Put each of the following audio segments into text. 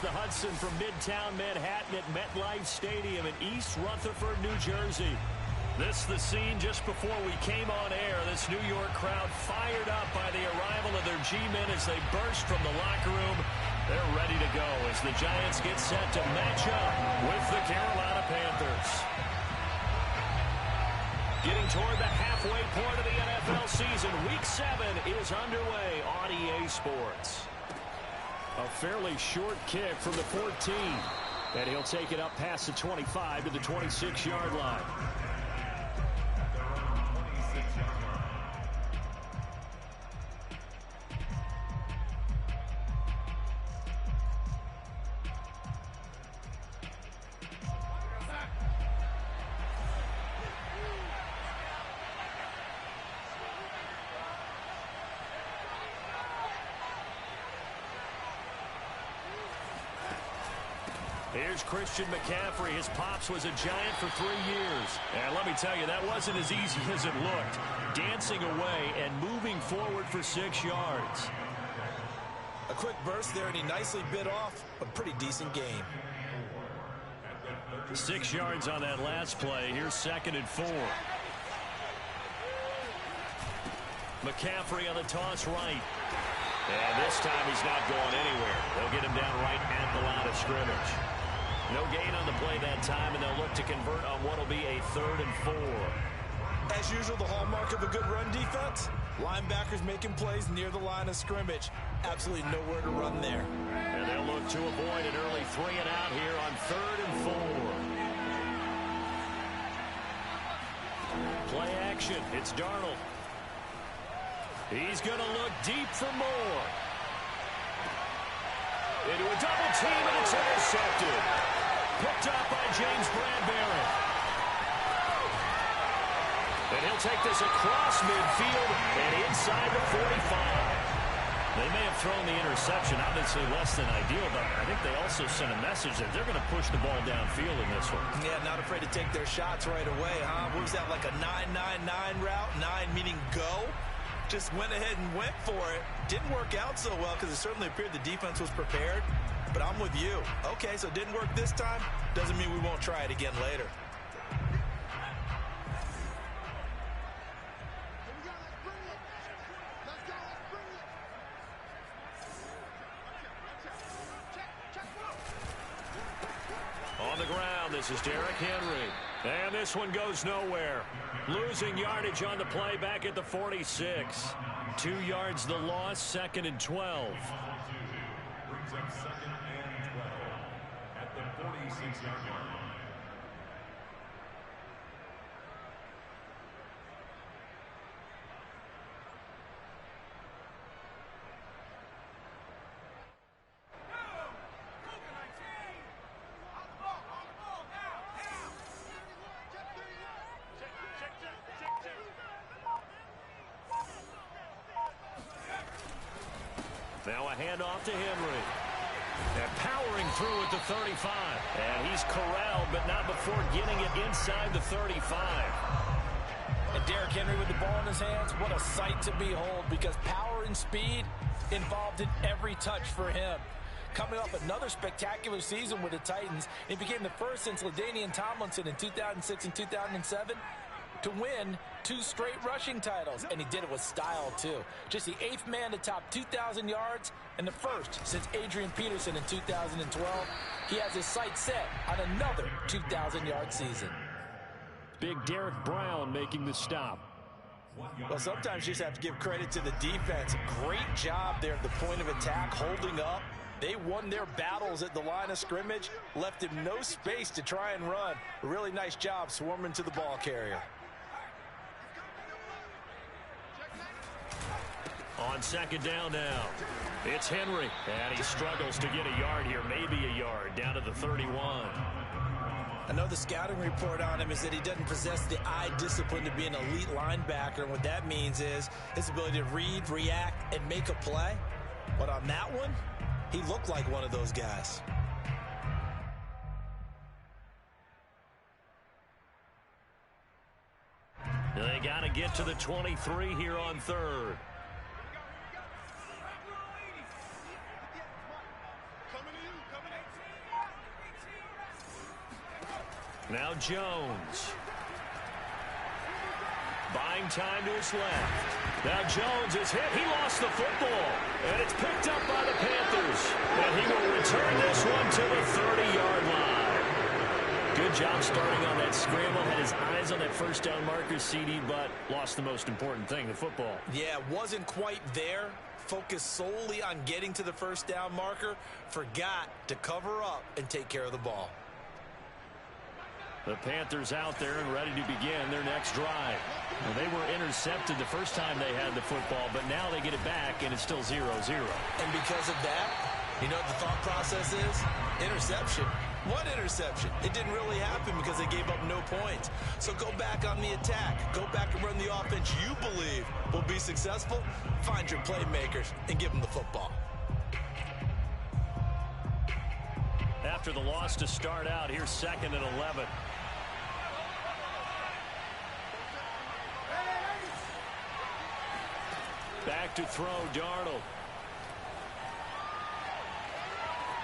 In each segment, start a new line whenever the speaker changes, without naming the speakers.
the Hudson from Midtown Manhattan at MetLife Stadium in East Rutherford, New Jersey. This is the scene just before we came on air. This New York crowd fired up by the arrival of their G-men as they burst from the locker room. They're ready to go as the Giants get set to match up with the Carolina Panthers. Getting toward the halfway point of the NFL season, Week 7 is underway on EA Sports. A fairly short kick from the 14. And he'll take it up past the 25 to the 26-yard line. Here's Christian McCaffrey. His pops was a Giant for 3 years. And let me tell you, that wasn't as easy as it looked. Dancing away and moving forward for 6 yards.
A quick burst there, and he nicely bit off a pretty decent game.
6 yards on that last play. Here's 2nd and 4. McCaffrey on the toss right. And this time he's not going anywhere. They'll get him down right at the line of scrimmage. No gain on the play that time, and they'll look to convert on what will be a 3rd and 4.
As usual, the hallmark of a good run defense, linebackers making plays near the line of scrimmage. Absolutely nowhere to run there.
And they'll look to avoid an early 3 and out here on 3rd and 4. Play action. It's Darnold. He's going to look deep for more. Into a double team, and it's intercepted. Picked up by James Bradbury. And he'll take this across midfield and inside the 45. They may have thrown the interception, obviously less than ideal, but I think they also sent a message that they're going to push the ball downfield in this one.
Yeah, not afraid to take their shots right away, huh? What was that, like a 9-9-9 route? 9 meaning go? Just went ahead and went for it. Didn't work out so well because it certainly appeared the defense was prepared. But I'm with you. Okay, so it didn't work this time. Doesn't mean we won't try it again later.
On the ground, this is Derrick Henry. And this one goes nowhere. Losing yardage on the play back at the 46. 2 yards the loss, 2nd and 12.
Brings up 2nd and 12 at the 46-yard line.
Now a handoff to Henry. And powering through at the 35. And he's corralled, but not before getting it inside the 35.
And Derrick Henry with the ball in his hands, what a sight to behold, because power and speed involved in every touch for him. Coming off another spectacular season with the Titans, he became the first since LaDainian Tomlinson in 2006 and 2007 to win 2 straight rushing titles, and he did it with style too. Just the 8th man to top 2,000 yards and the first since Adrian Peterson in 2012. He has his sights set on another 2,000-yard season.
Big Derek Brown making the stop.
Well, sometimes you just have to give credit to the defense. Great job there at the point of attack, holding up. They won their battles at the line of scrimmage, left him no space to try and run. A really nice job swarming to the ball carrier.
On 2nd down now, it's Henry. And he struggles to get a yard here, maybe a yard, down to the 31.
I know the scouting report on him is that he doesn't possess the eye discipline to be an elite linebacker. And what that means is his ability to read, react, and make a play. But on that one, he looked like one of those guys.
They got to get to the 23 here on 3rd. Now Jones. Buying time to his left. Now Jones is hit. He lost the football. And it's picked up by the Panthers. And he will return this one to the 30-yard line. Good job starting on that scramble. Had his eyes on that first down marker, CD, but lost the most important thing, the football.
Yeah, wasn't quite there. Focused solely on getting to the first down marker. Forgot to cover up and take care of the ball.
The Panthers out there and ready to begin their next drive. Well, they were intercepted the first time they had the football, but now they get it back, and it's still 0-0.
And because of that, you know what the thought process is? Interception. What interception? It didn't really happen because they gave up no points. So go back on the attack. Go back and run the offense you believe will be successful. Find your playmakers and give them the football.
After the loss to start out, here's 2nd and 11. Back to throw, Darnold.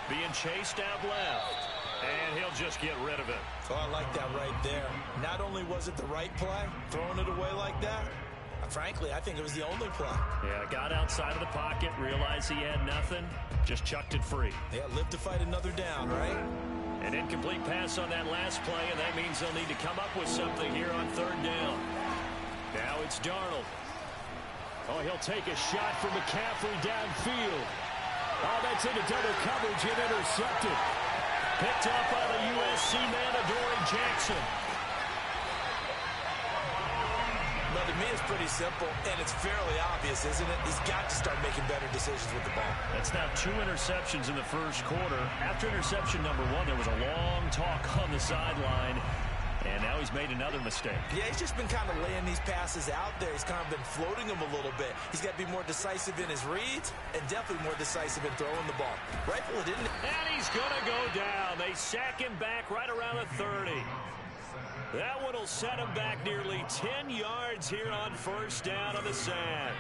Being chased out left. And he'll just get rid of it.
Oh, I like that right there. Not only was it the right play, throwing it away like that, frankly, I think it was the only play.
Yeah, got outside of the pocket, realized he had nothing, just chucked it free.
Yeah, live to fight another down, right?
An incomplete pass on that last play, and that means they'll need to come up with something here on 3rd down. Now it's Darnold. Oh, he'll take a shot from McCaffrey downfield. Oh, that's into double coverage and intercepted. Picked up by the USC man, Adoree Jackson.
Well, to me, it's pretty simple, and it's fairly obvious, isn't it? He's got to start making better decisions with the ball.
That's now 2 interceptions in the first quarter. After interception number 1, there was a long talk on the sideline, and now he's made another mistake.
Yeah, he's just been kind of laying these passes out there. He's kind of been floating them a little bit. He's got to be more decisive in his reads and definitely more decisive in throwing the ball. Rifle it in.
And he's going to go down. They sack him back right around the 30. That one will set him back nearly 10 yards here on 1st down on the sack.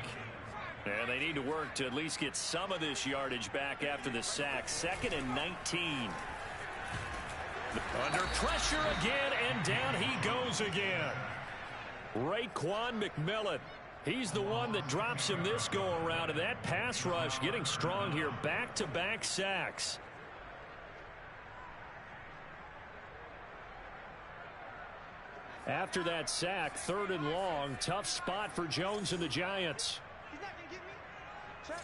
And they need to work to at least get some of this yardage back after the sack. 2nd and 19. Under pressure again, and down he goes again. Raekwon McMillan. He's the one that drops him this go-around, and that pass rush getting strong here. Back-to-back sacks. After that sack, 3rd and long. Tough spot for Jones and the Giants.
He's not going to get me. Check.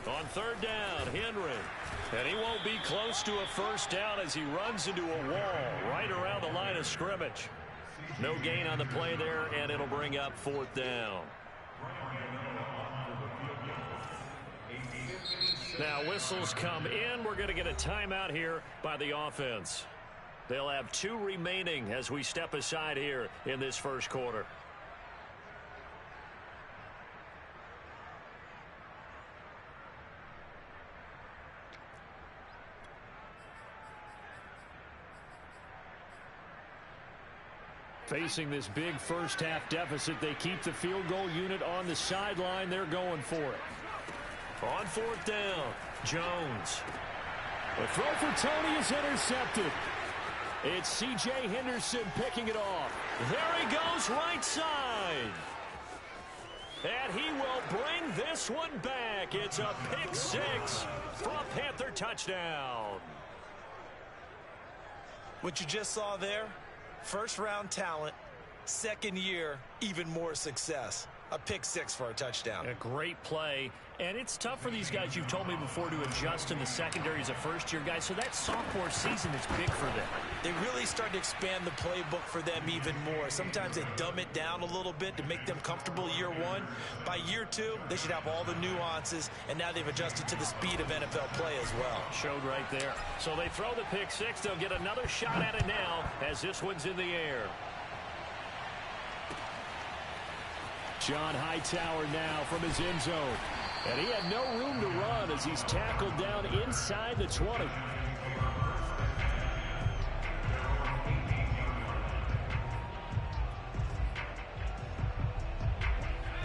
On 3rd down, Henry. And he won't be close to a first down as he runs into a wall right around the line of scrimmage. No gain on the play there, and it'll bring up 4th down. Now whistles come in. We're going to get a timeout here by the offense. They'll have 2 remaining as we step aside here in this first quarter. Facing this big first half deficit, they keep the field goal unit on the sideline. They're going for it. On 4th down, Jones. The throw for Tony is intercepted. It's C.J. Henderson picking it off. There he goes, right side. And he will bring this one back. It's a pick 6 for a Panther touchdown.
What you just saw there, first-round talent, 2nd year, even more success. A pick 6 for a touchdown.
A great play. And it's tough for these guys, you've told me before, to adjust in the secondary as a first-year guy. So that sophomore season is big for them.
They really start to expand the playbook for them even more. Sometimes they dumb it down a little bit to make them comfortable year 1. By year 2, they should have all the nuances, and now they've adjusted to the speed of NFL play as well.
Showed right there. So they throw the pick 6. They'll get another shot at it now as this one's in the air. John Hightower now from his end zone. And he had no room to run as he's tackled down inside the 20.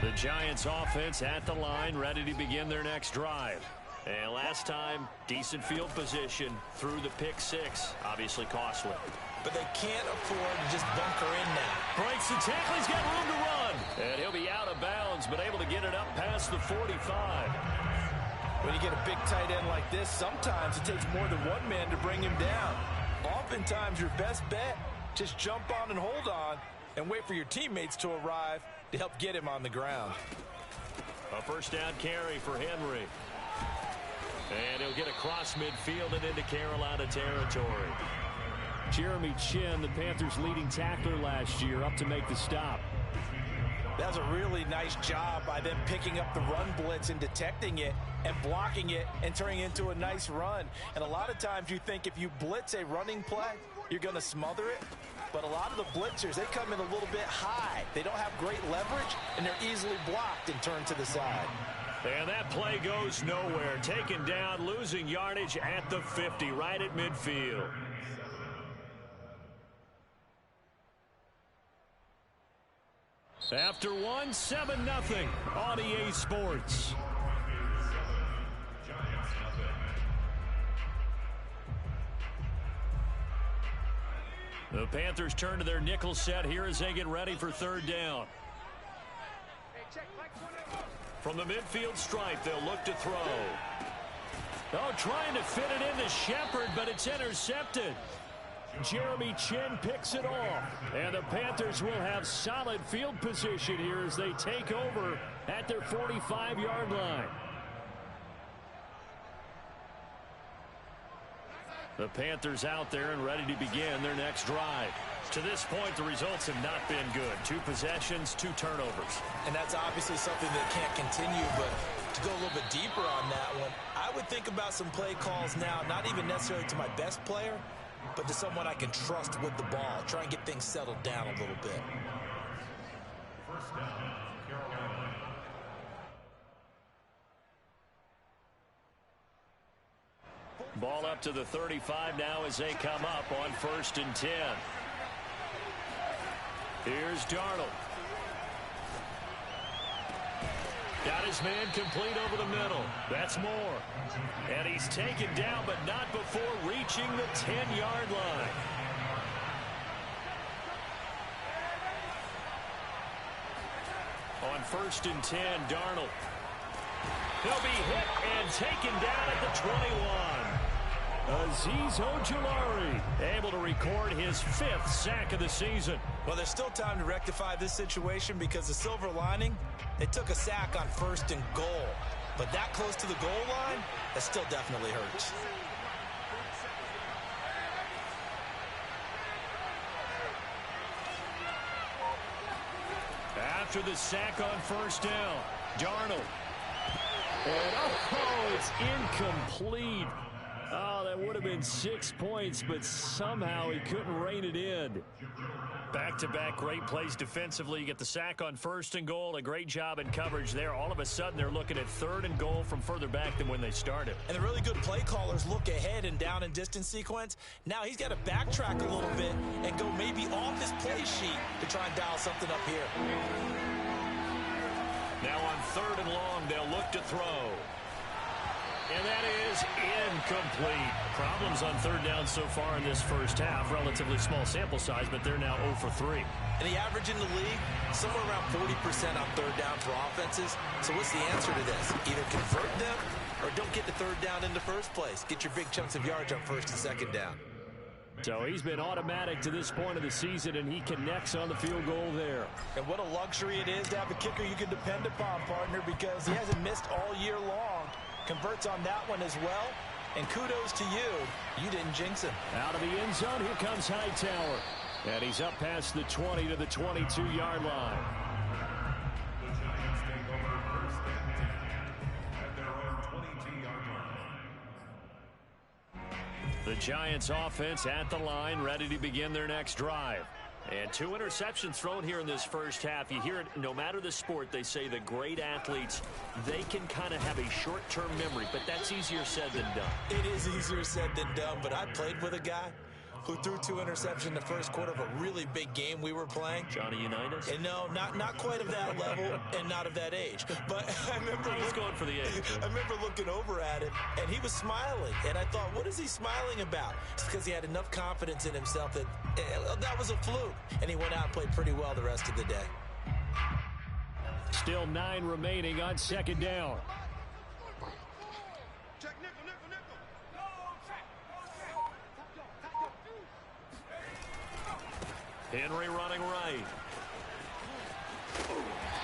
The Giants offense at the line, ready to begin their next drive. And last time, decent field position through the pick six. Obviously costly.
But they can't afford to just bunker in now.
Breaks the tackle. He's got room to run. And he'll be out of bounds, but able to get it up past the 45.
When you get a big tight end like this, sometimes it takes more than one man to bring him down. Oftentimes, your best bet, just jump on and hold on and wait for your teammates to arrive to help get him on the ground.
A first down carry for Henry. And he'll get across midfield and into Carolina territory.
Jeremy Chin, the Panthers' leading tackler last year, up to make the stop.
That was a really nice job by them picking up the run blitz and detecting it and blocking it and turning it into a nice run. And a lot of times you think if you blitz a running play, you're going to smother it. But a lot of the blitzers, they come in a little bit high. They don't have great leverage, and they're easily blocked and turned to the side.
And that play goes nowhere. Taken down, losing yardage at the 50, right at midfield. After one, 7-0 on EA Sports. The Panthers turn to their nickel set here as they get ready for third down. From the midfield stripe, they'll look to throw. Oh, trying to fit it into Shepard, but it's intercepted. Jeremy Chin picks it off. And the Panthers will have solid field position here as they take over at their 45-yard line. The Panthers out there and ready to begin their next drive. To this point, the results have not been good. 2 possessions, 2 turnovers.
And that's obviously something that can't continue, but to go a little bit deeper on that one, I would think about some play calls now, not even necessarily to my best player, but to someone I can trust with the ball. Try and get things settled down a little bit.
First down, Carolina.
Ball up to the 35 now as they come up on 1st and 10. Here's Darnold. Got his man complete over the middle. That's Moore. And he's taken down, but not before reaching the 10-yard line. On 1st and 10, Darnold. He'll be hit and taken down at the 21. Azeez Ojulari able to record his 5th sack of the season.
Well, there's still time to rectify this situation because the silver lining, they took a sack on 1st and goal. But that close to the goal line, that still definitely hurts.
After the sack on 1st down, Darnold. And it's incomplete. Oh, that would have been 6 points, but somehow he couldn't rein it in. Back-to-back great plays defensively. You get the sack on 1st and goal. A great job in coverage there. All of a sudden, they're looking at 3rd and goal from further back than when they started.
And the really good play callers look ahead and down and distance sequence. Now he's got to backtrack a little bit and go maybe off his play sheet to try and dial something up here.
Now on 3rd and long, they'll look to throw. And that is incomplete. Problems on 3rd down so far in this first half. Relatively small sample size, but they're now 0 for 3.
And the average in the league, somewhere around 40% on 3rd down for offenses. So what's the answer to this? Either convert them or don't get the 3rd down in the first place. Get your big chunks of yards on 1st and 2nd down.
So he's been automatic to this point of the season, and he connects on the field goal there.
And what a luxury it is to have a kicker you can depend upon, partner, because he hasn't missed all year long. Converts on that one as well. And kudos to you. You didn't jinx him.
Out of the end zone, here comes Hightower. And he's up past the 20 to the 22-yard line.
The Giants take over 1st and 10 at their own 22-yard line.
The Giants offense at the line, ready to begin their next drive. And 2 interceptions thrown here in this first half. You hear it, no matter the sport, they say the great athletes, they can kind of have a short-term memory, but that's easier said than done.
It is easier said than done, but I played with a guy who threw 2 interceptions in the first quarter of a really big game we were playing.
Johnny Unitas?
And no, not quite of that level and not of that age. But I remember
I was going for the age.
I remember looking over at him, and he was smiling. And I thought, what is he smiling about? It's because he had enough confidence in himself that that was a fluke. And he went out and played pretty well the rest of the day.
Still 9 remaining on second down.
Check nickel, nickel, nickel.
Henry running right.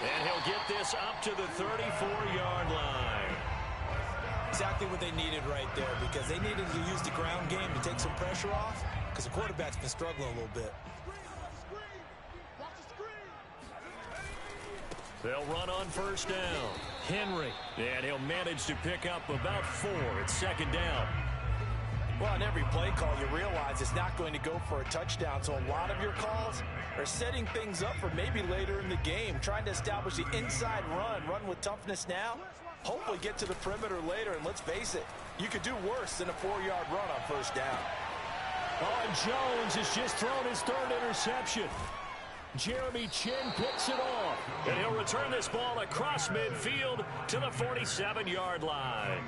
And he'll get this up to the 34-yard line.
Exactly what they needed right there, because they needed to use the ground game to take some pressure off, because the quarterback's been struggling a little bit.
They'll run on first down. Henry. And he'll manage to pick up about 4 at second down.
Well, on every play call, you realize it's not going to go for a touchdown. So a lot of your calls are setting things up for maybe later in the game, trying to establish the inside run with toughness now, hopefully get to the perimeter later. And let's face it, you could do worse than a 4-yard run on first down.
Oh, and Jones has just thrown his 3rd interception. Jeremy Chin picks it off, and he'll return this ball across midfield to the 47-yard line.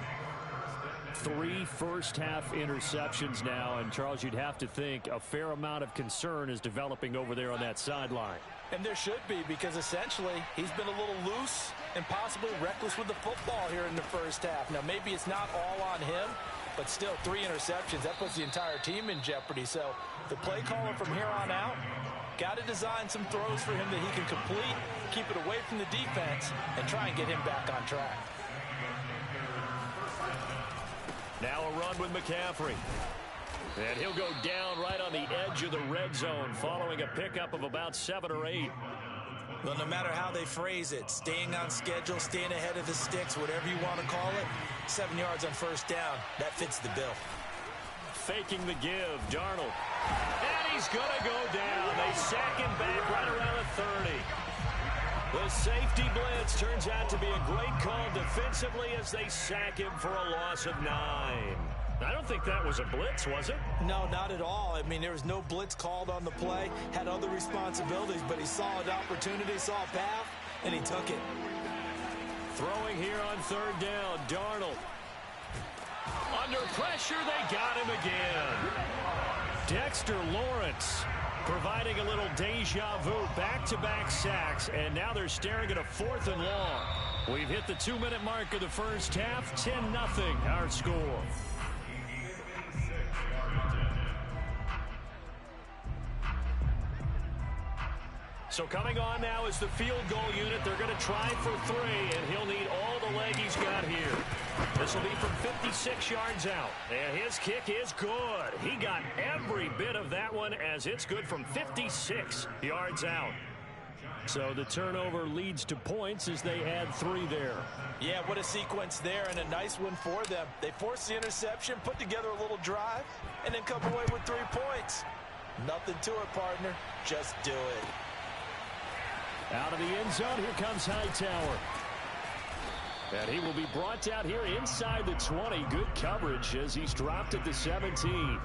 3 first-half interceptions now, and Charles, you'd have to think a fair amount of concern is developing over there on that sideline.
And there should be, because essentially he's been a little loose and possibly reckless with the football here in the first half. Now, maybe it's not all on him, but still 3 interceptions. That puts the entire team in jeopardy. So the play caller from here on out got to design some throws for him that he can complete, keep it away from the defense, and try and get him back on track.
Now a run with McCaffrey. And he'll go down right on the edge of the red zone following a pickup of about 7 or 8.
Well, no matter how they phrase it, staying on schedule, staying ahead of the sticks, whatever you want to call it, 7 yards on first down, that fits the bill.
Faking the give, Darnold. And he's going to go down. They sack him back right around the 30. The safety blitz turns out to be a great call defensively as they sack him for a loss of 9. I don't think that was a blitz, was it?
No, not at all. I mean, there was no blitz called on the play, had other responsibilities, but he saw an opportunity, saw a path, and he took it.
Throwing here on 3rd down, Darnold. Under pressure, they got him again. Dexter Lawrence providing a little deja vu, back-to-back sacks, and now they're staring at a 4th and long. We've hit the 2-minute mark of the first half, 10-0 our score. So coming on now is the field goal unit. They're going to try for 3, and he'll need all the leg he's got here. This will be from 56 yards out, and his kick is good. He got every bit of that one as it's good from 56 yards out. So the turnover leads to points as they add 3 there.
Yeah, what a sequence there, and a nice one for them. They forced the interception, put together a little drive, and then come away with 3 points. Nothing to it, partner. Just do it.
Out of the end zone, here comes Hightower. And he will be brought down here inside the 20. Good coverage as he's dropped at the 17.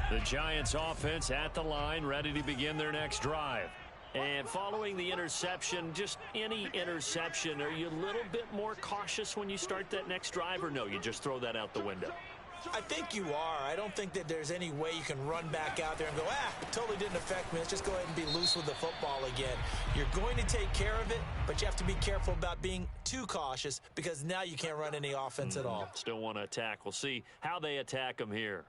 The Giants offense at the line, ready to begin their next drive.
And following the interception, just any interception, are you a little bit more cautious when you start that next drive, or no, you just throw that out the window?
I think you are. I don't think that there's any way you can run back out there and go, it totally didn't affect me. Let's just go ahead and be loose with the football again. You're going to take care of it, but you have to be careful about being too cautious because now you can't run any offense at all.
Still want to attack. We'll see how they attack them here.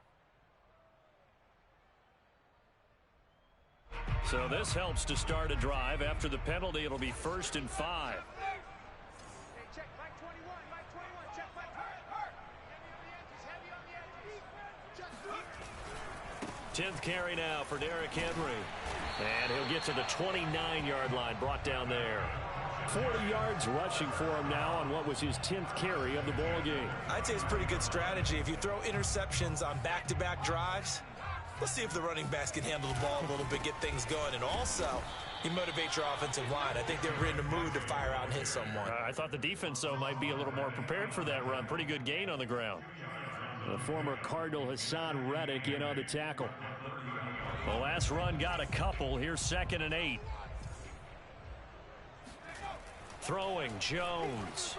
So this helps to start a drive. After the penalty, it'll be 1st and 5.
Hey, check, Mike 21, Mike 21, check, Mike. Heavy on the edges,
10th carry now for Derrick Henry. And he'll get to the 29-yard line, brought down there.
40 yards rushing for him now on what was his 10th carry of the ball game.
I'd say it's pretty good strategy. If you throw interceptions on back-to-back drives, Let's see if the running backs can handle the ball a little bit, get things going, and also you motivate your offensive line. I think they're in the mood to fire out and hit someone.
I thought the defense, though, might be a little more prepared for that run. Pretty good gain on the ground.
The former Cardinal Hassan Reddick in on the tackle.
The last run got a couple. Here's 2nd and 8. Throwing, Jones.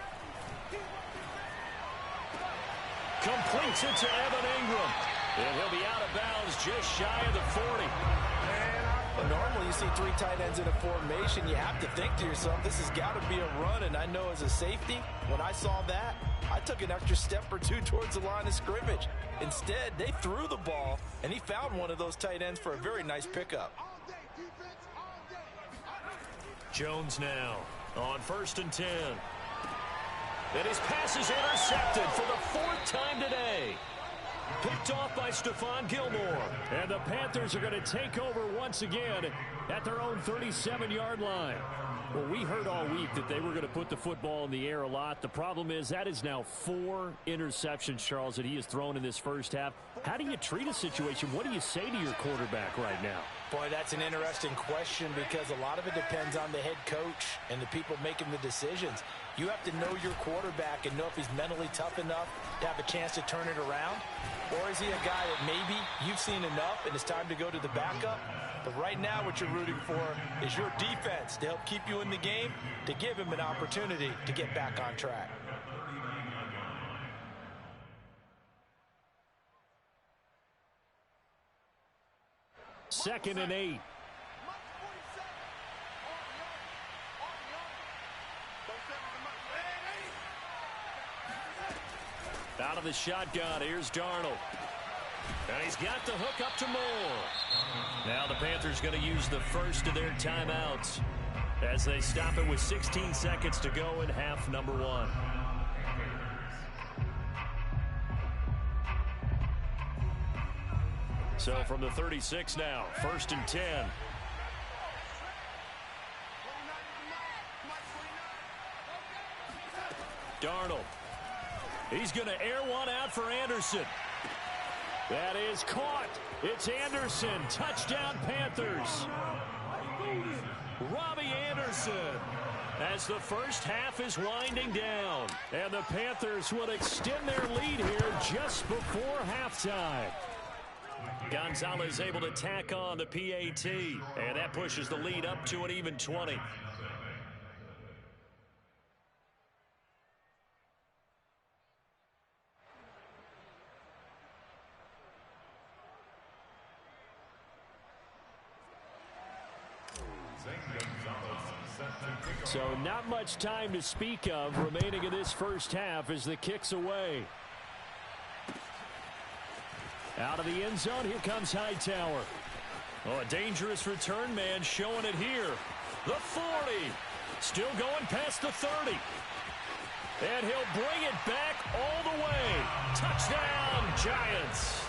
Completes it to Evan Ingram. And he'll be out of bounds just shy of the 40.
But normally you see 3 tight ends in a formation. You have to think to yourself, this has got to be a run. And I know as a safety, when I saw that, I took an extra step or 2 towards the line of scrimmage. Instead, they threw the ball, and he found one of those tight ends for a very nice pickup.
Jones now on 1st and 10. And his pass is intercepted for the 4th time today. Picked off by Stephon Gilmore.
And the Panthers are going to take over once again at their own 37-yard line. Well, we heard all week that they were going to put the football in the air a lot. The problem is that is now 4 interceptions, Charles, that he has thrown in this first half. How do you treat a situation? What do you say to your quarterback right now?
Boy, that's an interesting question because a lot of it depends on the head coach and the people making the decisions. You have to know your quarterback and know if he's mentally tough enough to have a chance to turn it around. Or is he a guy that maybe you've seen enough and it's time to go to the backup? But right now what you're rooting for is your defense to help keep you in the game, to give him an opportunity to get back on track.
Second and 8.
Out of the shotgun, here's Darnold. And he's got the hook up to Moore. Now the Panthers going to use the first of their timeouts as they stop it with 16 seconds to go in half number 1. So from the 36 now, 1st and 10. Darnold. He's going to air one out for Anderson. That is caught. It's Anderson. Touchdown, Panthers. Robbie Anderson. As the first half is winding down. And the Panthers will extend their lead here just before halftime. Gonzalez able to tack on the PAT. And that pushes the lead up to an even 20.
So not much time to speak of remaining in this first half as the kick's away. Out of the end zone, here comes Hightower. Oh, a dangerous return man showing it here. The 40. Still going past the 30. And he'll bring it back all the way. Touchdown, Giants.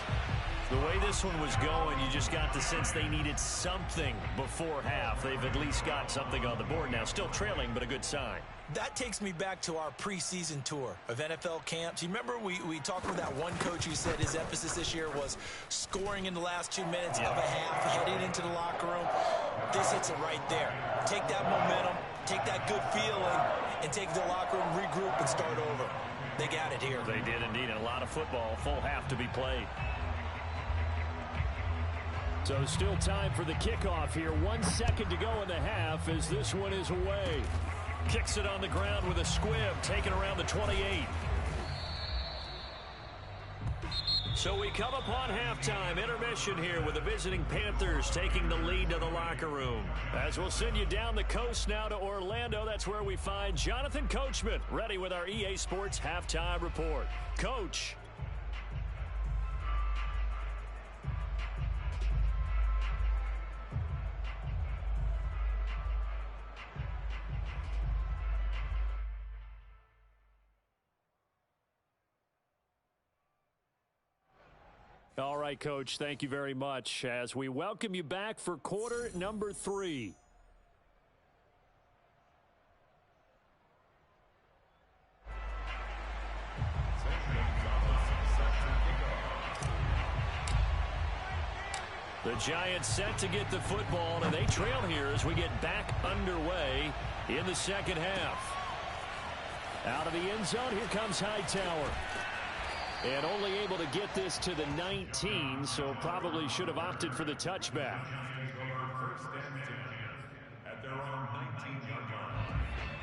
The way this one was going, you just got the sense they needed something before half. They've at least got something on the board now. Still trailing, but a good sign.
That takes me back to our preseason tour of NFL camps. You remember we talked with that one coach who said his emphasis this year was scoring in the last 2 minutes of a half, heading into the locker room. This hits it right there. Take that momentum, take that good feeling, and take the locker room, regroup, and start over. They got it here.
They did indeed. A lot of football, full half to be played.
So still time for the kickoff here. 1 second to go in the half as this one is away.
Kicks it on the ground with a squib, taken around the 28. So we come upon halftime intermission here with the visiting Panthers taking the lead to the locker room. As we'll send you down the coast now to Orlando, that's where we find Jonathan Coachman ready with our EA Sports halftime report. Coach.
All right, Coach, thank you very much as we welcome you back for quarter number 3. The Giants set to get the football, and they trail here as we get back underway in the second half. Out of the end zone, here comes Hightower. And only able to get this to the 19, so probably should have opted for the touchback.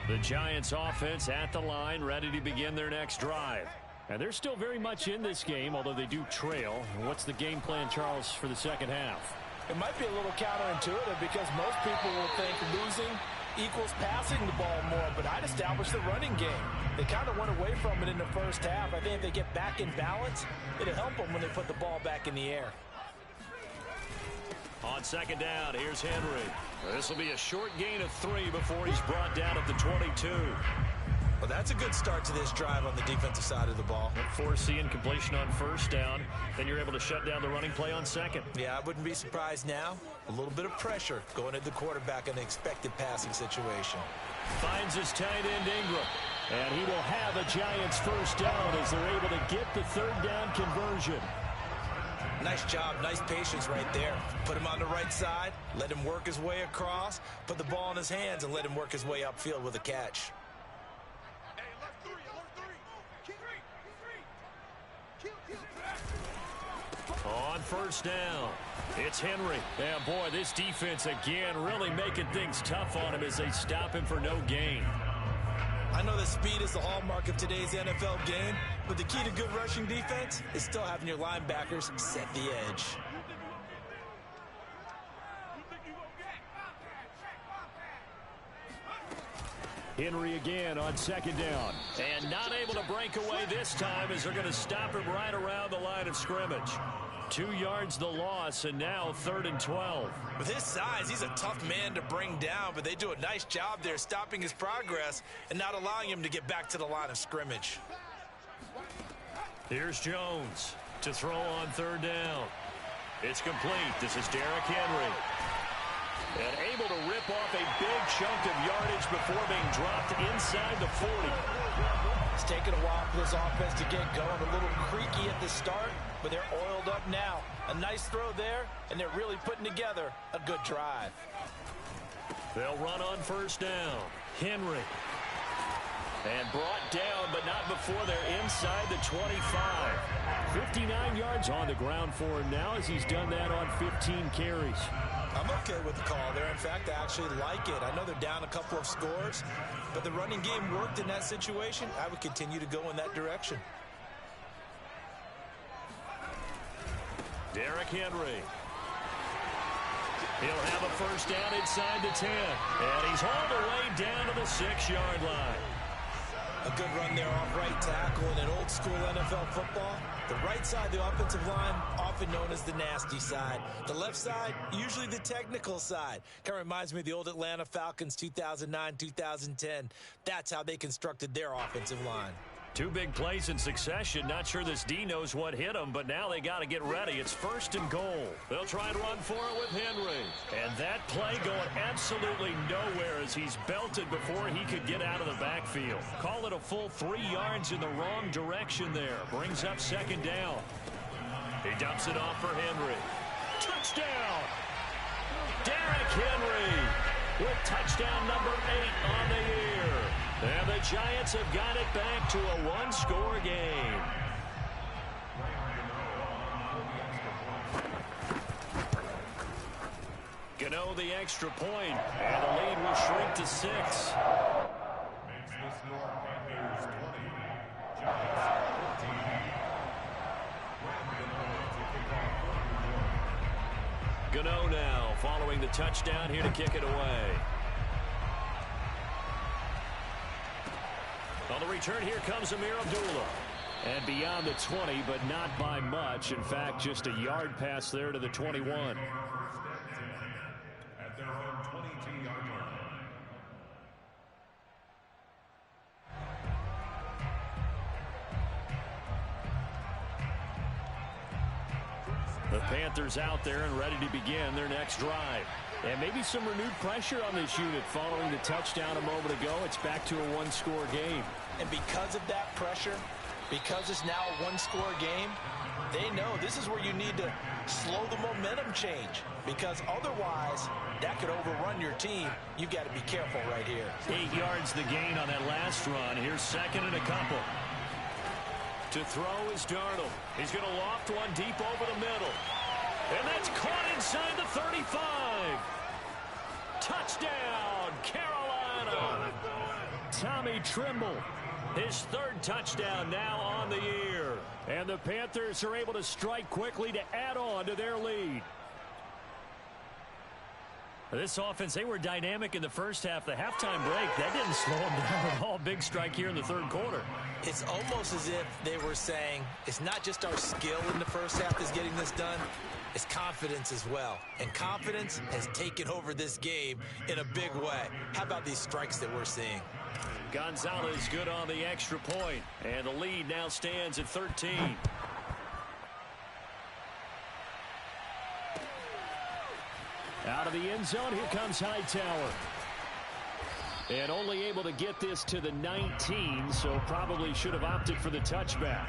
The Giants offense at the line, ready to begin their next drive. And they're still very much in this game, although they do trail. What's the game plan, Charles, for the second half?
It might be a little counterintuitive because most people will think losing equals passing the ball more, but I'd establish the running game. They kind of went away from it in the first half. I think if they get back in balance, it'll help them when they put the ball back in the air.
On second down, here's Henry. This will be a short gain of 3 before he's brought down at the 22.
Well, that's a good start to this drive on the defensive side of the ball.
Forcing incompletion on first down. Then you're able to shut down the running play on second.
Yeah, I wouldn't be surprised now. A little bit of pressure going at the quarterback in an expected passing situation.
Finds his tight end Ingram. And he will have a Giants first down as they're able to get the third down conversion.
Nice job, nice patience right there. Put him on the right side, let him work his way across, put the ball in his hands, and let him work his way upfield with a catch.
On first down, it's Henry. Yeah, boy, this defense again really making things tough on him as they stop him for no gain.
I know that speed is the hallmark of today's NFL game, but the key to good rushing defense is still having your linebackers set the edge.
Henry again on second down. And not able to break away this time as they're going to stop him right around the line of scrimmage. 2 yards the loss, and now 3rd and 12.
With his size, he's a tough man to bring down, but they do a nice job there stopping his progress and not allowing him to get back to the line of scrimmage.
Here's Jones to throw on 3rd down. It's complete. This is Derrick Henry. And able to rip off a big chunk of yardage before being dropped inside the 40.
It's taken a while for this offense to get going. A little creaky at the start, but they're oiled up now. A nice throw there, and they're really putting together a good drive.
They'll run on first down. Henry. And brought down, but not before they're inside the 25. 59 yards on the ground for him now as he's done that on 15 carries.
I'm okay with the call there. In fact, I actually like it. I know they're down a couple of scores, but the running game worked in that situation. I would continue to go in that direction.
Derrick Henry. He'll have a first down inside the 10. And he's hauled away down to the 6-yard line.
A good run there off right tackle in an old school NFL football. The right side of the offensive line, often known as the nasty side. The left side, usually the technical side. Kind of reminds me of the old Atlanta Falcons 2009-2010. That's how they constructed their offensive line.
2 big plays in succession. Not sure this D knows what hit him, but now they got to get ready. It's 1st and goal. They'll try and run for it with Henry. And that play going absolutely nowhere as he's belted before he could get out of the backfield. Call it a full 3 yards in the wrong direction there. Brings up 2nd down. He dumps it off for Henry. Touchdown! Derrick Henry with touchdown number 8 on the year. And the Giants have got it back to a 1-score game. Gano the extra point, and the lead will shrink to 6.
Makes the score Panthers 20, Giants 14.
Gano now following the touchdown here to kick it away. On the return, here comes Amir Abdullah. And beyond the 20, but not by much. In fact, just a yard pass there to the 21.
At their own 22-yard line.
The Panthers out there and ready to begin their next drive. And maybe some renewed pressure on this unit following the touchdown a moment ago. It's back to a 1-score game.
And because of that pressure, because it's now a 1-score game, They know this is where you need to slow the momentum change, because otherwise that could overrun your team. You've got to be careful right here.
8 yards the gain on that last run. Here's second and a couple. To throw is Darnold. He's going to loft one deep over the middle. And that's caught inside the 35. Touchdown, Carolina. Tommy Trimble, his third touchdown now on the year. And the Panthers are able to strike quickly to add on to their lead. This offense, they were dynamic in the first half. The halftime break, that didn't slow them down at all. Big strike here in the third quarter.
It's almost as if they were saying, it's not just our skill in the first half that's getting this done, it's confidence as well. And confidence has taken over this game in a big way. How about these strikes that we're seeing?
Gonzalez good on the extra point, and the lead now stands at 13. Out of the end zone, here comes Hightower. And only able to get this to the 19, so probably should have opted for the touchback.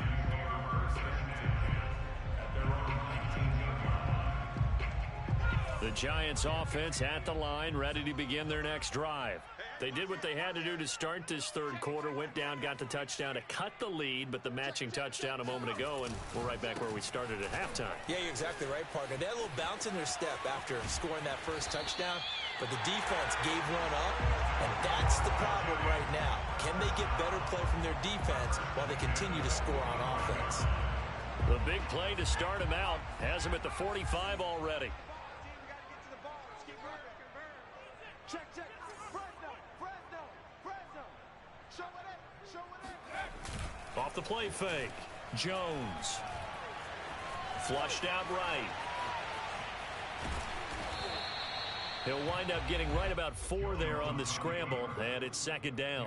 The Giants offense at the line, ready to begin their next drive. They did what they had to do to start this third quarter, went down, got the touchdown to cut the lead, but the matching touchdown a moment ago, and we're right back where we started at halftime.
Yeah, you're exactly right, partner. They had a little bounce in their step after scoring that first touchdown, but the defense gave one up, and that's the problem right now. Can they get better play from their defense while they continue to score on offense?
The big play to start him out has him at the 45 already.
Check, check. Fresno. Show it.
Off the play fake. Jones. Flushed out right. He'll wind up getting right about 4 there on the scramble, and it's second down.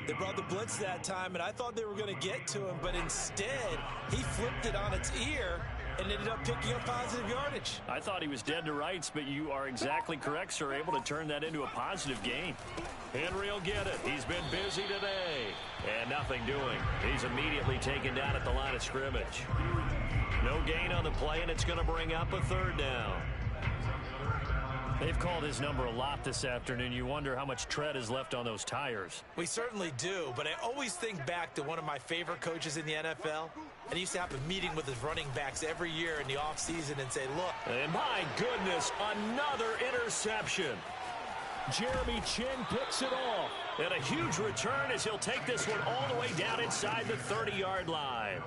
They brought the blitz that time, and I thought they were going to get to him, but instead he flipped it on its ear and ended up picking up positive yardage.
I thought he was dead to rights, but you are exactly correct, sir. Able to turn that into a positive gain. Henry will get it. He's been busy today. And nothing doing. He's immediately taken down at the line of scrimmage. No gain on the play, and it's going to bring up a third down. They've called his number a lot this afternoon. You wonder how much tread is left on those tires.
We certainly do, but I always think back to one of my favorite coaches in the NFL. And he used to have a meeting with his running backs every year in the offseason and say, look.
And my goodness, another interception. Jeremy Chin picks it off. And a huge return as he'll take this one all the way down inside the 30-yard line.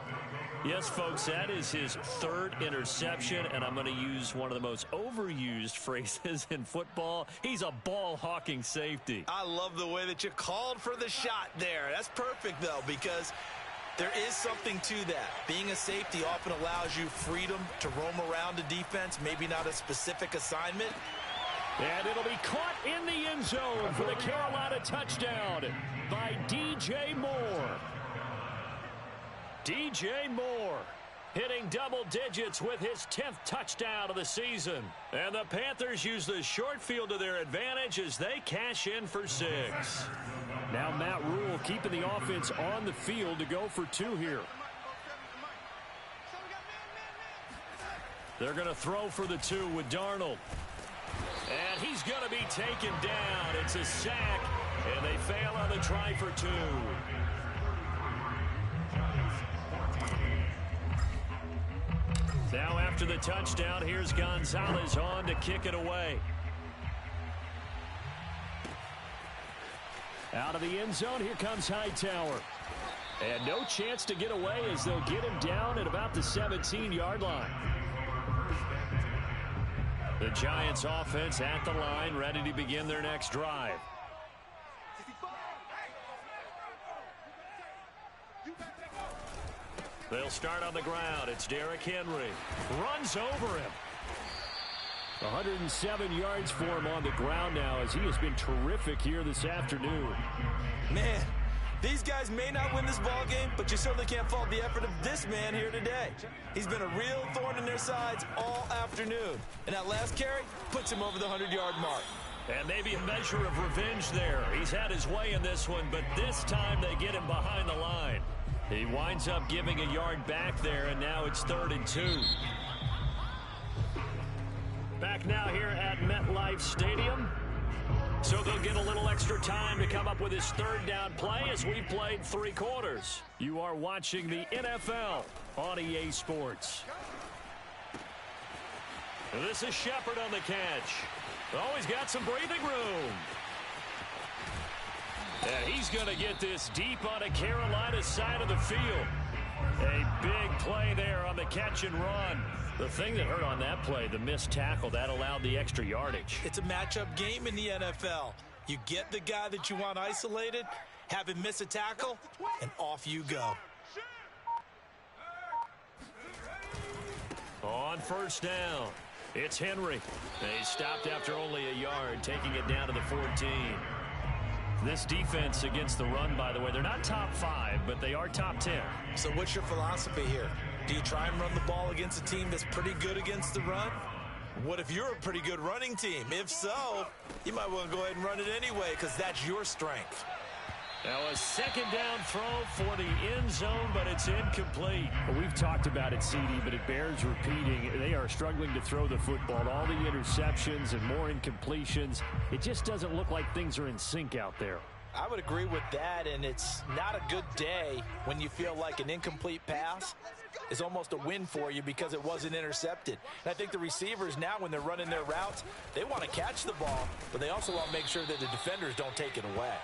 Yes, folks, that is his third interception, and I'm going to use one of the most overused phrases in football. He's a ball-hawking safety.
I love the way that you called for the shot there. That's perfect, though, because there is something to that. Being a safety often allows you freedom to roam around the defense, maybe not a specific assignment.
And it'll be caught in the end zone for the Carolina touchdown by DJ Moore. DJ Moore hitting double digits with his 10th touchdown of the season. And the Panthers use the short field to their advantage as they cash in for 6. Now Matt Rule keeping the offense on the field to go for 2 here. They're going to throw for the 2 with Darnold. And he's going to be taken down. It's a sack, and they fail on the try for 2. Now after the touchdown, here's Gonzalez on to kick it away. Out of the end zone, here comes Hightower. And no chance to get away as they'll get him down at about the 17-yard line. The Giants offense at the line, ready to begin their next drive. They'll start on the ground. It's Derrick Henry. Runs over him. 107 yards for him on the ground now as he has been terrific here this afternoon.
Man, these guys may not win this ball game, but you certainly can't fault the effort of this man here today. He's been a real thorn in their sides all afternoon. And that last carry puts him over the 100-yard mark.
And maybe a measure of revenge there. He's had his way in this one, but this time they get him behind the line. He winds up giving a yard back there, and now it's 3rd and 2. Back now here at MetLife Stadium. So they'll get a little extra time to come up with his 3rd down play as we've played 3 quarters. You are watching the NFL on EA Sports. This is Shepard on the catch. Oh, he's got some breathing room. And he's going to get this deep on a Carolina side of the field. A big play there on the catch and run. The thing that hurt on that play, the missed tackle, that allowed the extra yardage.
It's a matchup game in the NFL. You get the guy that you want isolated, have him miss a tackle, and off you go.
On 1st down, it's Henry. He stopped after only a yard, taking it down to the 14. This defense against the run, by the way, they're not top 5, but they are top 10.
So what's your philosophy here? Do you try and run the ball against a team that's pretty good against the run? What if you're a pretty good running team? If so, you might want to go ahead and run it anyway because that's your strength.
Now a 2nd down throw for the end zone, but it's incomplete.
Well, we've talked about it, CD, but it bears repeating. They are struggling to throw the football. All the interceptions and more incompletions. It just doesn't look like things are in sync out there.
I would agree with that, and it's not a good day when you feel like an incomplete pass is almost a win for you because it wasn't intercepted. And I think the receivers now, when they're running their routes, they want to catch the ball, but they also want to make sure that the defenders don't take it away.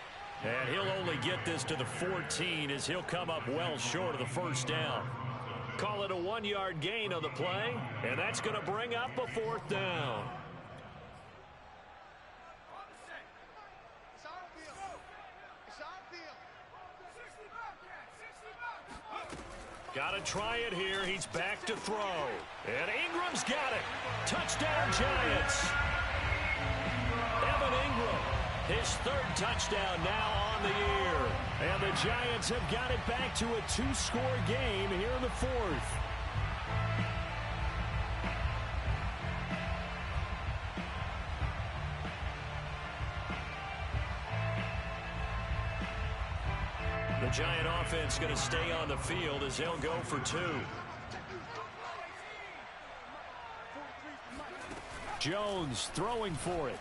And he'll only get this to the 14 as he'll come up well short of the 1st down. Call it a 1-yard gain on the play, and that's going to bring up a 4th down. Got to try it here. He's back to throw. And Ingram's got it. Touchdown, Giants. Evan Ingram, his 3rd touchdown now on the year. And the Giants have got it back to a 2-score game here in the 4th. The Giant offense going to stay on the field as they'll go for 2. Jones throwing for it.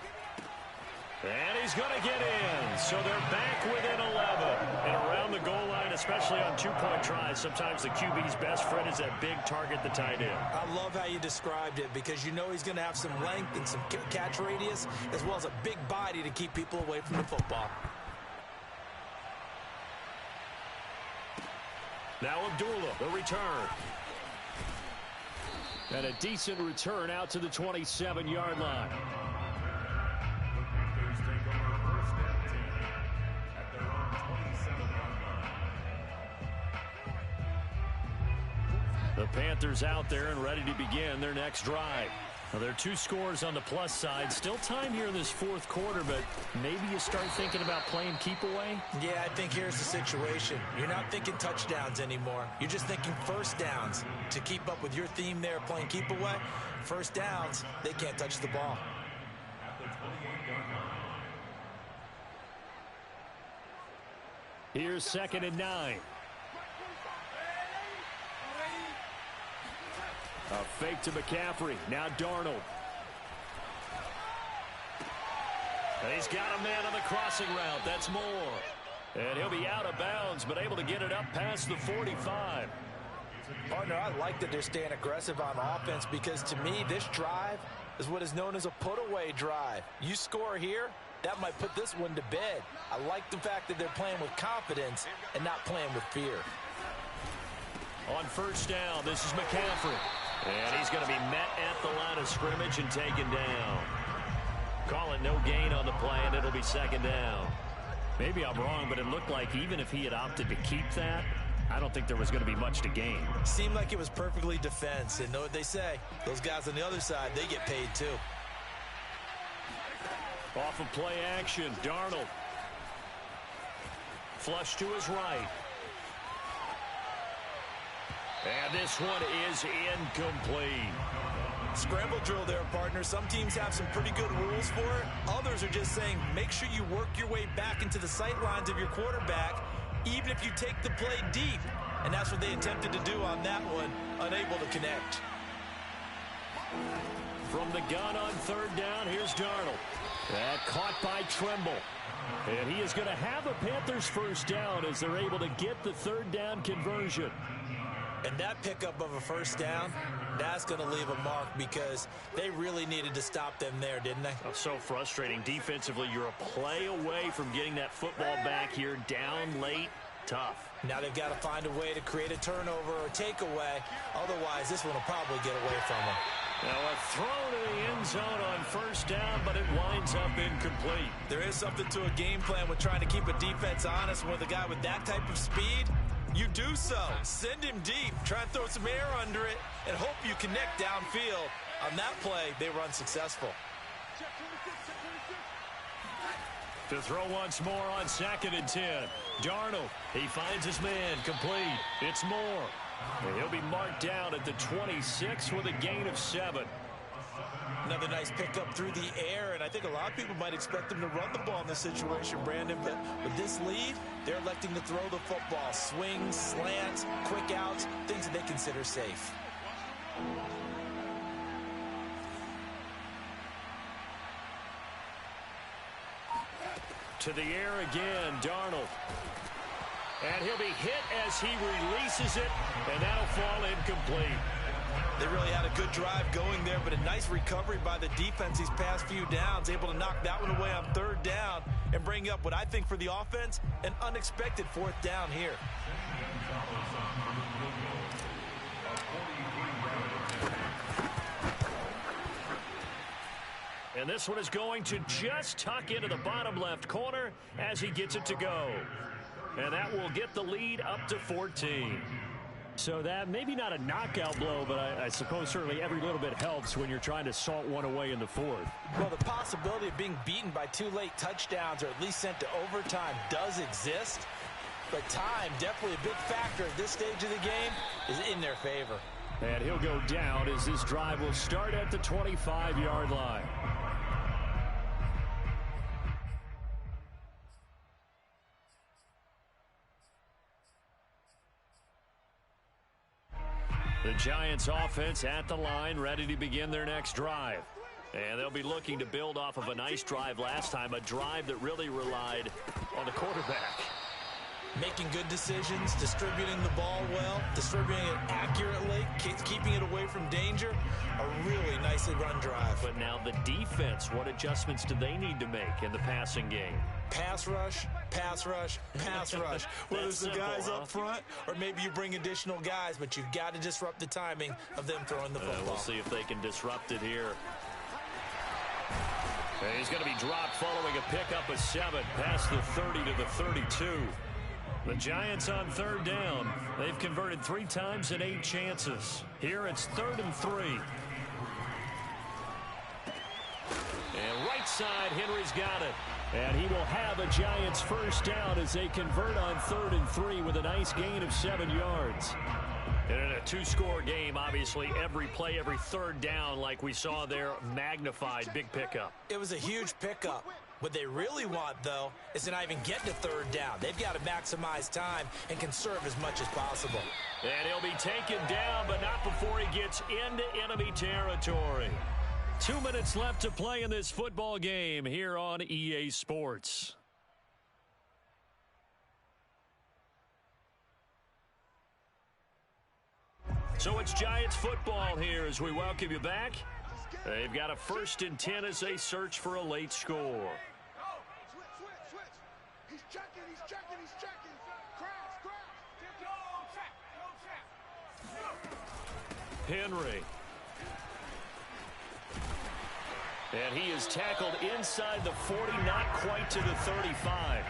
And he's going to get in. So they're back within 11. And around the goal line, especially on 2-point tries, sometimes the QB's best friend is that big target, the tight end.
I love how you described it because you know he's going to have some length and some catch radius as well as a big body to keep people away from the football.
Now Abdullah, the return. And a decent return out to the 27-yard line. The Panthers out there and ready to begin their next drive. Now, there are 2 scores on the plus side. Still time here in this 4th quarter, but maybe you start thinking about playing keep away?
Yeah, I think here's the situation. You're not thinking touchdowns anymore. You're just thinking 1st downs. To keep up with your theme there, playing keep away, 1st downs, they can't touch the ball.
Here's 2nd and 9. A fake to McCaffrey. Now Darnold. And he's got a man on the crossing route. That's Moore. And he'll be out of bounds, but able to get it up past the 45.
Partner, I like that they're staying aggressive on offense because to me, this drive is what is known as a put-away drive. You score here, that might put this one to bed. I like the fact that they're playing with confidence and not playing with fear.
On 1st down, this is McCaffrey. And he's going to be met at the line of scrimmage and taken down. Call it no gain on the play, and it'll be 2nd down. Maybe I'm wrong, but it looked like even if he had opted to keep that, I don't think there was going to be much to gain.
Seemed like it was perfectly defense, and know what they say. Those guys on the other side, they get paid too.
Off of play action, Darnold. Flush to his right. And this one is incomplete.
Scramble drill there, partner. Some teams have some pretty good rules for it. Others are just saying make sure you work your way back into the sight lines of your quarterback, even if you take the play deep. and that's what they attempted to do on that one, unable to connect.
From the gun on third down, here's Darnold. That caught by Tremble. And he is going to have a Panthers first down as they're able to get the third down conversion.
And that pickup of a first down, that's going to leave a mark because they really needed to stop them there, didn't they?
Oh, so frustrating. Defensively, you're a play away from getting that football back here, down late. Tough.
Now they've got to find a way to create a turnover or takeaway. Otherwise, this one will probably get away from them.
Now a throw to the end zone on first down, but it winds up incomplete.
There is something to a game plan with trying to keep a defense honest. With a guy with that type of speed, you do so. Send him deep, try and throw some air under it, and hope you connect downfield. On that play, they were unsuccessful.
To throw once more on 2nd and 10. Darnold, he finds his man, complete. It's Moore. And he'll be marked down at the 26 with a gain of 7.
Another nice pickup through the air, and I think a lot of people might expect them to run the ball in this situation, Brandon, but with this lead, they're electing to throw the football. Swings, slants, quick outs, things that they consider safe.
To the air again, Darnold. And he'll be hit as he releases it, and that'll fall incomplete.
They really had a good drive going there, but a nice recovery by the defense these past few downs, able to knock that one away on third down and bring up what I think for the offense, an unexpected fourth down here.
And this one is going to just tuck into the bottom left corner as he gets it to go. And that will get the lead up to 14. So that maybe not a knockout blow, but I suppose certainly every little bit helps when you're trying to salt one away in the fourth.
Well, the possibility of being beaten by 2 late touchdowns or at least sent to overtime does exist. But time, definitely a big factor at this stage of the game, is in their favor.
And he'll go down as this drive will start at the 25-yard line. The Giants offense at the line, ready to begin their next drive. And they'll be looking to build off of a nice drive last time, a drive that really relied on the quarterback.
Making good decisions, distributing the ball well, distributing it accurately, keeping it away from danger. A really nicely run drive.
But now the defense, what adjustments do they need to make in the passing game?
Pass rush, pass rush, pass rush. Whether it's the guys up front or maybe you bring additional guys, but you've got to disrupt the timing of them throwing the football.
We'll see if they can disrupt it here. And he's going to be dropped following a pickup of 7 past the 30 to the 32. The Giants on third down. They've converted 3 times in 8 chances. Here it's 3rd and 3. And right side, Henry's got it. And he will have a Giants first down as they convert on 3rd and 3 with a nice gain of 7 yards. And in a 2-score game, obviously, every play, every third down, like we saw there, magnified, big pickup.
It was a huge pickup. What they really want, though, is to not even get to third down. They've got to maximize time and conserve as much as possible.
And he'll be taken down, but not before he gets into enemy territory. 2 minutes left to play in this football game here on EA Sports. So it's Giants football here as we welcome you back. They've got a 1st and 10 as they search for a late score.
Switch. He's checking. Cross.
Henry. And he is tackled inside the 40, not quite to the 35.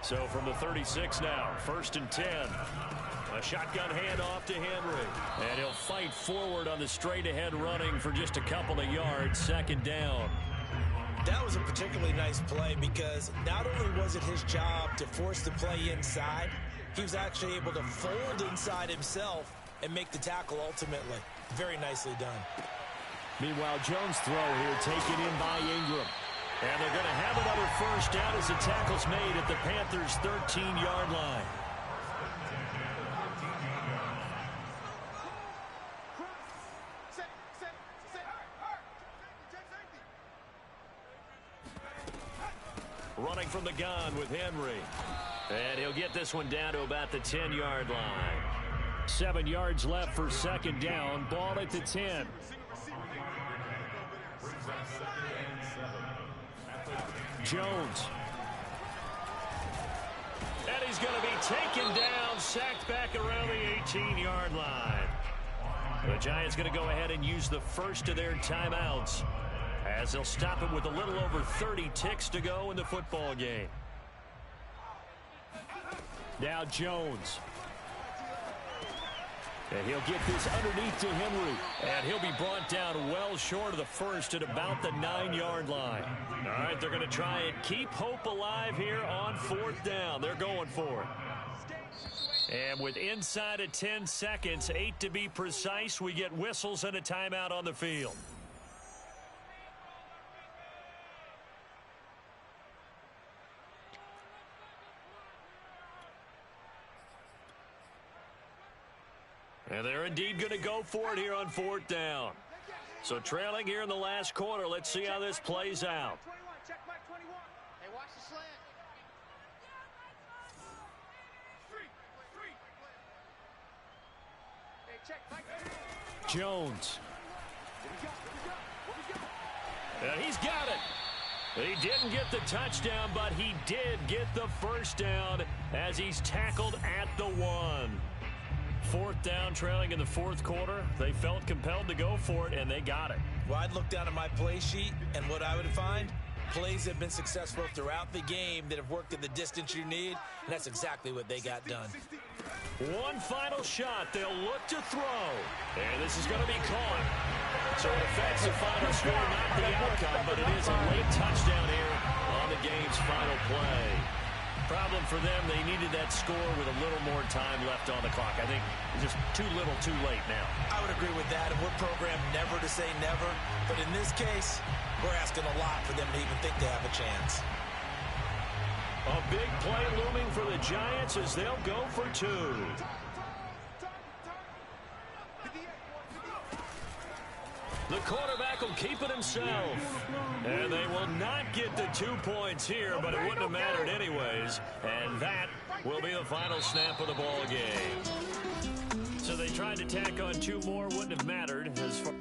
So from the 36 now, 1st and 10. A shotgun handoff to Henry. And he'll fight forward on the straight-ahead running for just a couple of yards. 2nd down.
That was a particularly nice play because not only was it his job to force the play inside, he was actually able to fold inside himself and make the tackle ultimately. Very nicely done.
Meanwhile, Jones' throw here taken in by Ingram. And they're going to have another first down as the tackle's made at the Panthers' 13-yard line.
Running from the gun with Henry. And he'll get this one down to about the 10-yard line.
7 yards left for second down. Ball at the 10. Jones.
And he's going to be taken down, sacked back around the 18-yard line. The Giants going to go ahead and use the first of their timeouts as they'll stop it with a little over 30 ticks to go in the football game.
Now Jones. And he'll get this underneath to Henry.
And he'll be brought down well short of the first at about the 9-yard line. All right, they're going to try and keep hope alive here on fourth down. They're going for it. And with inside of 10 seconds, 8 to be precise, we get whistles and a timeout on the field. And they're indeed going to go for it here on fourth down. So trailing here in the last quarter. Let's see how this plays out.
Check back 21. Hey, watch the slant. Hey, check back.
Jones.
And he's got it. He didn't get the touchdown, but he did get the first down as he's tackled at the 1. Fourth down, trailing in the fourth quarter. They felt compelled to go for it, and they got it.
Well, I'd look down at my play sheet, and what I would find, plays have been successful throughout the game that have worked in the distance you need, and that's exactly what they got done.
One final shot. They'll look to throw. And this is going to be caught. So it affects the final score, not the outcome, but it is a late touchdown here on the game's final play. Problem for them, they needed that score with a little more time left on the clock. I think just too little, too late now.
I would agree with that, and we're programmed never to say never. But in this case, we're asking a lot for them to even think they have a chance.
A big play looming for the Giants as they'll go for 2. The quarterback will keep it himself. And they will not get the 2 points here, but it wouldn't have mattered anyways. And that will be the final snap of the ball game. So they tried to tack on 2 more, wouldn't have mattered as far